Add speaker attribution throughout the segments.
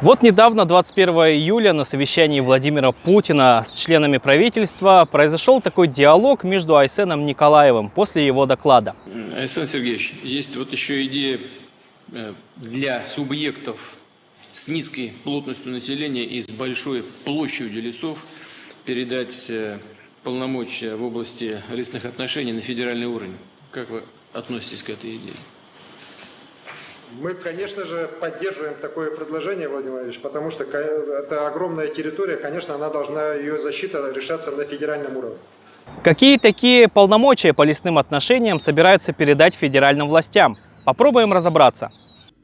Speaker 1: Вот недавно, 21 июля, на совещании Владимира Путина с членами правительства произошел такой диалог между Айсеном Николаевым после его доклада.
Speaker 2: Айсен Сергеевич, есть вот еще идея для субъектов с низкой плотностью населения и с большой площадью лесов передать полномочия в области лесных отношений на федеральный уровень. Как вы относитесь к этой идее?
Speaker 3: Мы, конечно же, поддерживаем такое предложение, Владимир Владимирович, потому что это огромная территория, конечно, она должна, ее защита решаться на федеральном уровне.
Speaker 1: Какие такие полномочия по лесным отношениям собираются передать федеральным властям? Попробуем разобраться.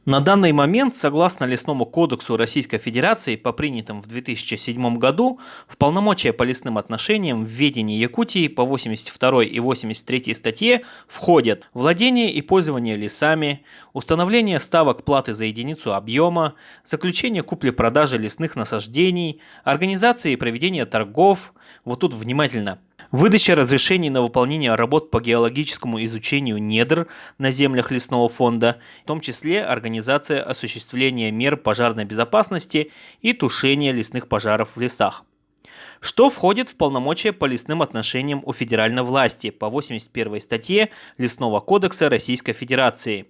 Speaker 1: На данный момент, согласно Лесному кодексу Российской Федерации, по принятым в 2007 году, в полномочия по лесным отношениям в ведении Якутии по 82 и 83 статье входят владение и пользование лесами, установление ставок платы за единицу объема, заключение купли-продажи лесных насаждений, организация и проведение торгов, вот тут внимательно, выдача разрешений на выполнение работ по геологическому изучению недр на землях лесного фонда, в том числе организация осуществления мер пожарной безопасности и тушения лесных пожаров в лесах. Что входит в полномочия по лесным отношениям у федеральной власти по 81 статье Лесного кодекса Российской Федерации?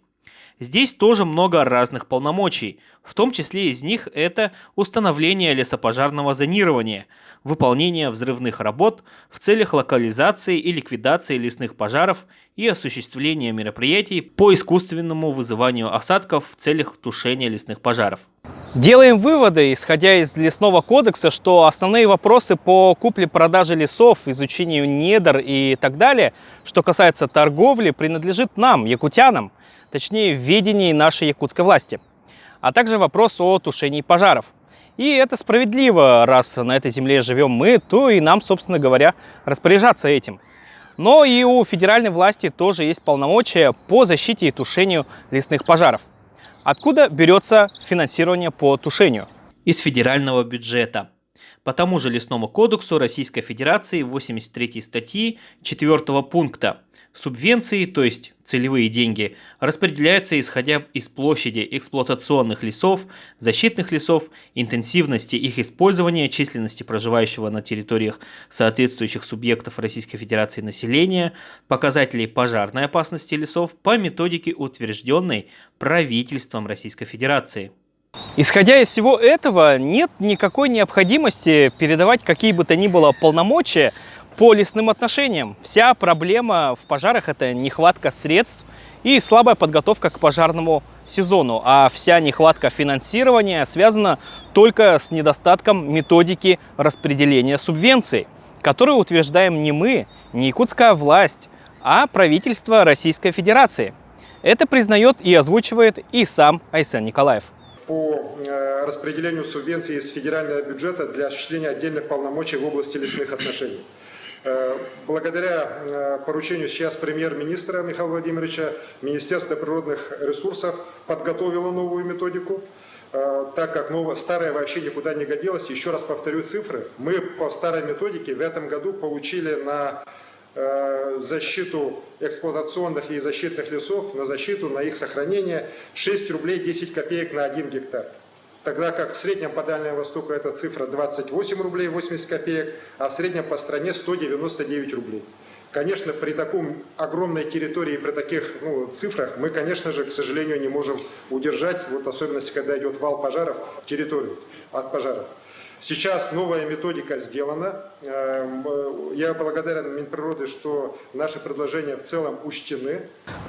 Speaker 1: Здесь тоже много разных полномочий, в том числе из них это установление лесопожарного зонирования, выполнение взрывных работ в целях локализации и ликвидации лесных пожаров и осуществление мероприятий по искусственному вызыванию осадков в целях тушения лесных пожаров. Делаем выводы, исходя из Лесного кодекса, что основные вопросы по купле-продаже лесов, изучению недр и так далее, что касается торговли, принадлежит нам, якутянам, точнее в ведении нашей якутской власти, а также вопрос о тушении пожаров. И это справедливо, раз на этой земле живем мы, то и нам, собственно говоря, распоряжаться этим. Но и у федеральной власти тоже есть полномочия по защите и тушению лесных пожаров. Откуда берется финансирование по тушению?
Speaker 4: Из федерального бюджета. По тому же Лесному кодексу Российской Федерации 83 статьи 4 пункта субвенции, то есть целевые деньги, распределяются исходя из площади эксплуатационных лесов, защитных лесов, интенсивности их использования, численности проживающего на территориях соответствующих субъектов Российской Федерации населения, показателей пожарной опасности лесов по методике, утвержденной правительством Российской Федерации.
Speaker 1: Исходя из всего этого, нет никакой необходимости передавать какие бы то ни было полномочия по лесным отношениям. Вся проблема в пожарах – это нехватка средств и слабая подготовка к пожарному сезону. А вся нехватка финансирования связана только с недостатком методики распределения субвенций, которую утверждаем не мы, не якутская власть, а правительство Российской Федерации. Это признает и озвучивает и сам Айсен Николаев.
Speaker 3: По распределению субвенций из федерального бюджета для осуществления отдельных полномочий в области лесных отношений. Благодаря поручению сейчас премьер-министра Михаила Владимировича Министерство природных ресурсов подготовило новую методику, так как старая вообще никуда не годилась. Еще раз повторю цифры. Мы по старой методике в этом году получили на защиту эксплуатационных и защитных лесов, на защиту, на их сохранение 6 рублей 10 копеек на 1 гектар. Тогда как в среднем по Дальнему Востоку эта цифра 28 рублей 80 копеек, а в среднем по стране 199 рублей. Конечно, при таком огромной территории, при таких цифрах, мы, конечно же, к сожалению, не можем удержать, вот особенности, когда идет вал пожаров, территорию от пожаров. Сейчас новая методика сделана. Я благодарен Минприроды, что наши предложения в целом учтены.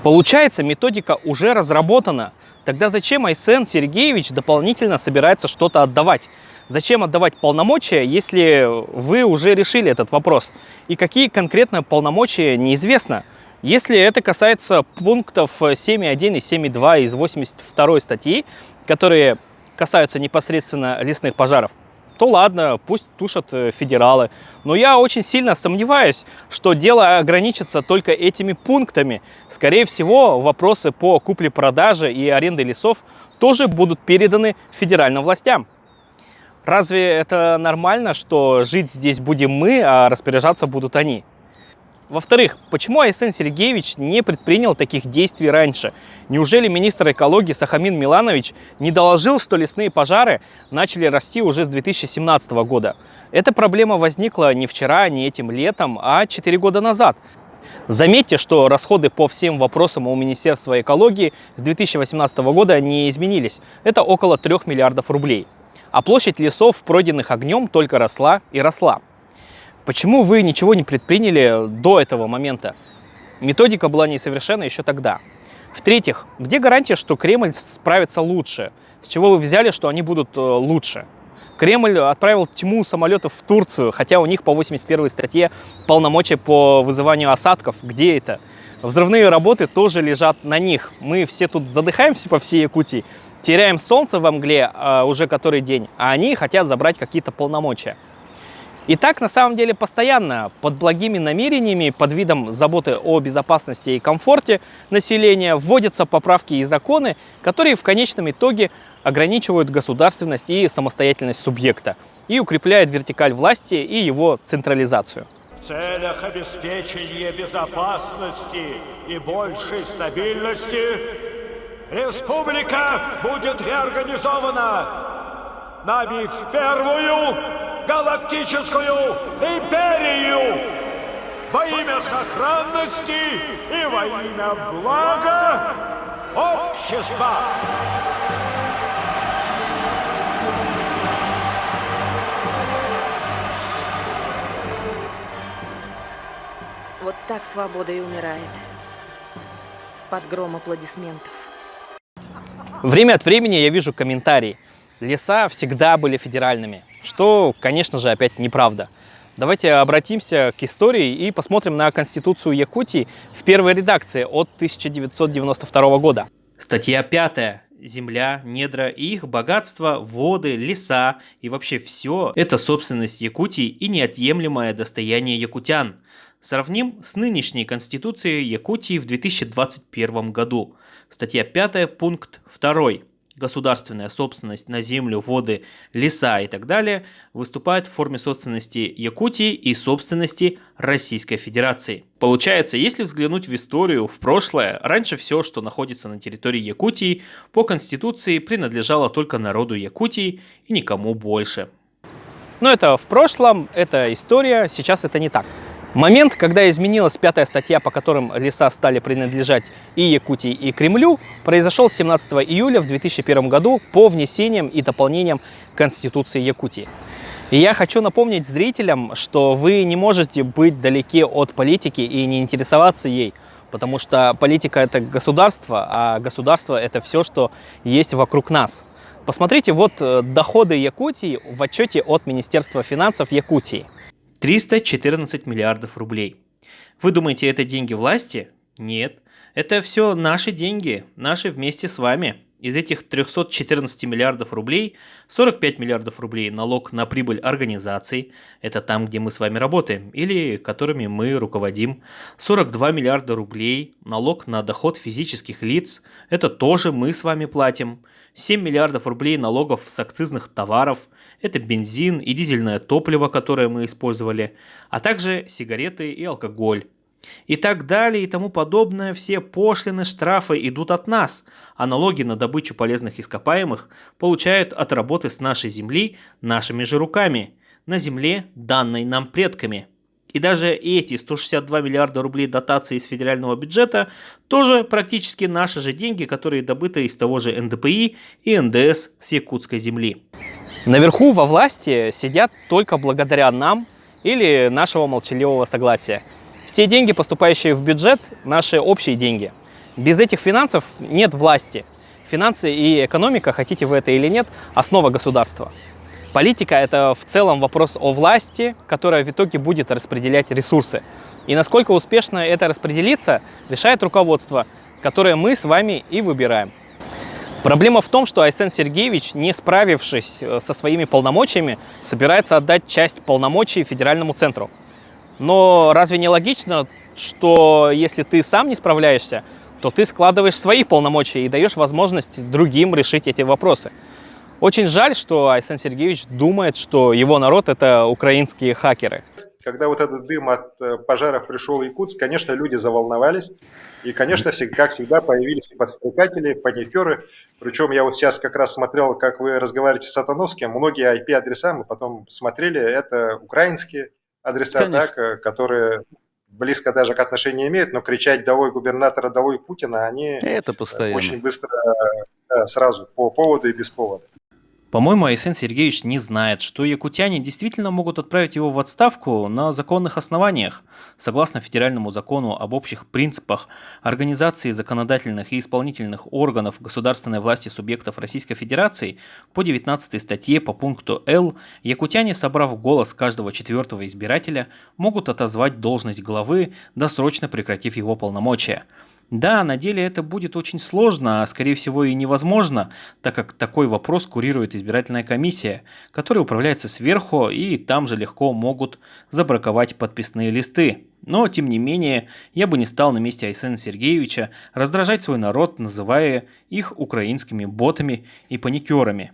Speaker 1: Получается, методика уже разработана. Тогда зачем Айсен Сергеевич дополнительно собирается что-то отдавать? Зачем отдавать полномочия, если вы уже решили этот вопрос? И какие конкретно полномочия, неизвестно. Если это касается пунктов 7.1 и 7.2 из 82 статьи, которые касаются непосредственно лесных пожаров, то ладно, пусть тушат федералы. Но я очень сильно сомневаюсь, что дело ограничится только этими пунктами. Скорее всего, вопросы по купле-продаже и аренде лесов тоже будут переданы федеральным властям. Разве это нормально, что жить здесь будем мы, а распоряжаться будут они? Во-вторых, почему Айсен Сергеевич не предпринял таких действий раньше? Неужели министр экологии Сахамин Миланович не доложил, что лесные пожары начали расти уже с 2017 года? Эта проблема возникла не вчера, не этим летом, а 4 года назад. Заметьте, что расходы по всем вопросам у Министерства экологии с 2018 года не изменились. Это около 3 миллиардов рублей. А площадь лесов, пройденных огнем, только росла и росла. Почему вы ничего не предприняли до этого момента? Методика была несовершенна еще тогда. В-третьих, где гарантия, что Кремль справится лучше? С чего вы взяли, что они будут лучше? Кремль отправил тьму самолетов в Турцию, хотя у них по 81 статье полномочия по вызыванию осадков. Где это? Взрывные работы тоже лежат на них. Мы все тут задыхаемся по всей Якутии, теряем солнце во мгле уже который день, а они хотят забрать какие-то полномочия. И так на самом деле постоянно, под благими намерениями, под видом заботы о безопасности и комфорте населения вводятся поправки и законы, которые в конечном итоге ограничивают государственность и самостоятельность субъекта и укрепляют вертикаль власти и его централизацию.
Speaker 5: В целях обеспечения безопасности и большей стабильности республика будет реорганизована нами в первую галактическую империю во имя сохранности и во имя блага общества.
Speaker 6: Вот так свобода и умирает. Под гром аплодисментов.
Speaker 1: Время от времени я вижу комментарии. Леса всегда были федеральными, что, конечно же, опять неправда. Давайте обратимся к истории и посмотрим на Конституцию Якутии в первой редакции от 1992 года.
Speaker 4: Статья 5. Земля, недра и их богатство, воды, леса и вообще все – это собственность Якутии и неотъемлемое достояние якутян. Сравним с нынешней Конституцией Якутии в 2021 году. Статья 5, пункт 2. Государственная собственность на землю, воды, леса и так далее выступает в форме собственности Якутии и собственности Российской Федерации. Получается, если взглянуть в историю, в прошлое, раньше все, что находится на территории Якутии, по Конституции принадлежало только народу Якутии и никому больше.
Speaker 1: Но это в прошлом, это история, сейчас это не так. Момент, когда изменилась 5-я статья, по которым леса стали принадлежать и Якутии, и Кремлю, произошел 17 июля в 2001 году по внесениям и дополнениям Конституции Якутии. И я хочу напомнить зрителям, что вы не можете быть далеки от политики и не интересоваться ей, потому что политика – это государство, а государство – это все, что есть вокруг нас. Посмотрите, вот доходы Якутии в отчете от Министерства финансов Якутии.
Speaker 4: 314 миллиардов рублей. Вы думаете, это деньги власти? Нет. Это все наши деньги, наши вместе с вами. Из этих 314 миллиардов рублей 45 миллиардов рублей налог на прибыль организаций, это там, где мы с вами работаем или которыми мы руководим. 42 миллиарда рублей налог на доход физических лиц, это тоже мы с вами платим. 7 миллиардов рублей налогов с акцизных товаров, это бензин и дизельное топливо, которое мы использовали, а также сигареты и алкоголь. И так далее и тому подобное, все пошлины, штрафы идут от нас, а налоги на добычу полезных ископаемых получают от работы с нашей земли нашими же руками, на земле, данной нам предками. И даже эти 162 миллиарда рублей дотации из федерального бюджета тоже практически наши же деньги, которые добыты из того же НДПИ и НДС с якутской земли.
Speaker 1: Наверху во власти сидят только благодаря нам или нашего молчаливого согласия. Все деньги, поступающие в бюджет, наши общие деньги. Без этих финансов нет власти. Финансы и экономика, хотите вы это или нет, основа государства. Политика – это в целом вопрос о власти, которая в итоге будет распределять ресурсы. И насколько успешно это распределится, решает руководство, которое мы с вами и выбираем. Проблема в том, что Айсен Сергеевич, не справившись со своими полномочиями, собирается отдать часть полномочий федеральному центру. Но разве не логично, что если ты сам не справляешься, то ты складываешь свои полномочия и даешь возможность другим решить эти вопросы? Очень жаль, что Айсен Сергеевич думает, что его народ – это украинские хакеры.
Speaker 3: когда вот этот дым от пожаров пришел в Якутск, конечно, люди заволновались. И, конечно, как всегда, появились и подстрекатели, паникеры. Причем я вот сейчас как раз смотрел, как вы разговариваете с Сатановским. Многие IP-адреса мы потом смотрели, это украинские адреса, так, которые близко даже к отношению имеют, но кричать «долой губернатора, долой Путина» они
Speaker 7: Это постоянно.
Speaker 3: очень быстро, сразу, по поводу и без повода.
Speaker 4: По-моему, Айсен Сергеевич не знает, что якутяне действительно могут отправить его в отставку на законных основаниях, согласно федеральному закону об общих принципах организации законодательных и исполнительных органов государственной власти субъектов Российской Федерации. По 19 статье по пункту Л якутяне, собрав голос каждого 4-го избирателя, могут отозвать должность главы, досрочно прекратив его полномочия. Да, на деле это будет очень сложно, а скорее всего и невозможно, так как такой вопрос курирует избирательная комиссия, которая управляется сверху, и там же легко могут забраковать подписные листы. Но, тем не менее, я бы не стал на месте Айсена Сергеевича раздражать свой народ, называя их украинскими ботами и паникерами.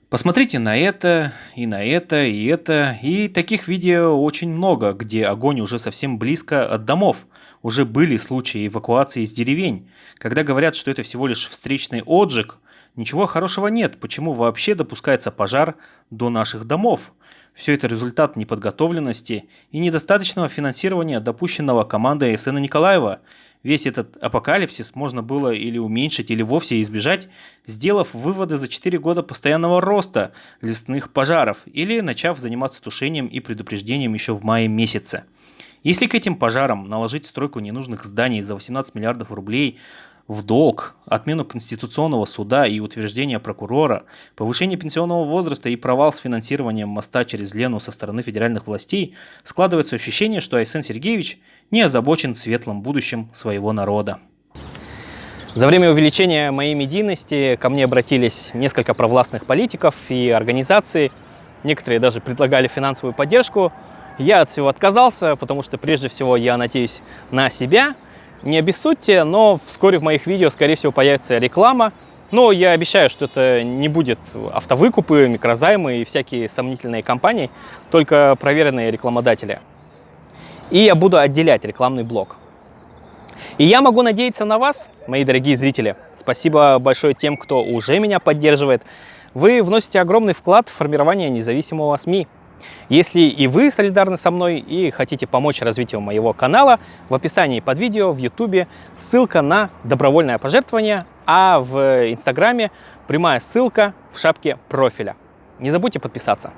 Speaker 4: Посмотрите на это, и на это, и это, и таких видео очень много, где огонь уже совсем близко от домов. Уже были случаи эвакуации из деревень. Когда говорят, что это всего лишь встречный отжиг, ничего хорошего нет. Почему вообще допускается пожар до наших домов? Все это результат неподготовленности и недостаточного финансирования, допущенного командой Айсена Николаева. Весь этот апокалипсис можно было или уменьшить, или вовсе избежать, сделав выводы за 4 года постоянного роста лесных пожаров или начав заниматься тушением и предупреждением еще в мае месяце. Если к этим пожарам наложить стройку ненужных зданий за 18 миллиардов рублей в долг, отмену Конституционного суда и утверждение прокурора, повышение пенсионного возраста и провал с финансированием моста через Лену со стороны федеральных властей, складывается ощущение, что Айсен Сергеевич не озабочен светлым будущим своего народа.
Speaker 1: За время увеличения моей медийности ко мне обратились несколько провластных политиков и организаций. Некоторые даже предлагали финансовую поддержку. Я от всего отказался, потому что прежде всего я надеюсь на себя. Не обессудьте, но вскоре в моих видео, скорее всего, появится реклама. Но я обещаю, что это не будет автовыкупы, микрозаймы и всякие сомнительные компании, только проверенные рекламодатели. И я буду отделять рекламный блок. И я могу надеяться на вас, мои дорогие зрители. Спасибо большое тем, кто уже меня поддерживает. Вы вносите огромный вклад в формирование независимого СМИ. Если и вы солидарны со мной и хотите помочь развитию моего канала, в описании под видео в YouTube ссылка на добровольное пожертвование, а в Инстаграме прямая ссылка в шапке профиля. Не забудьте подписаться.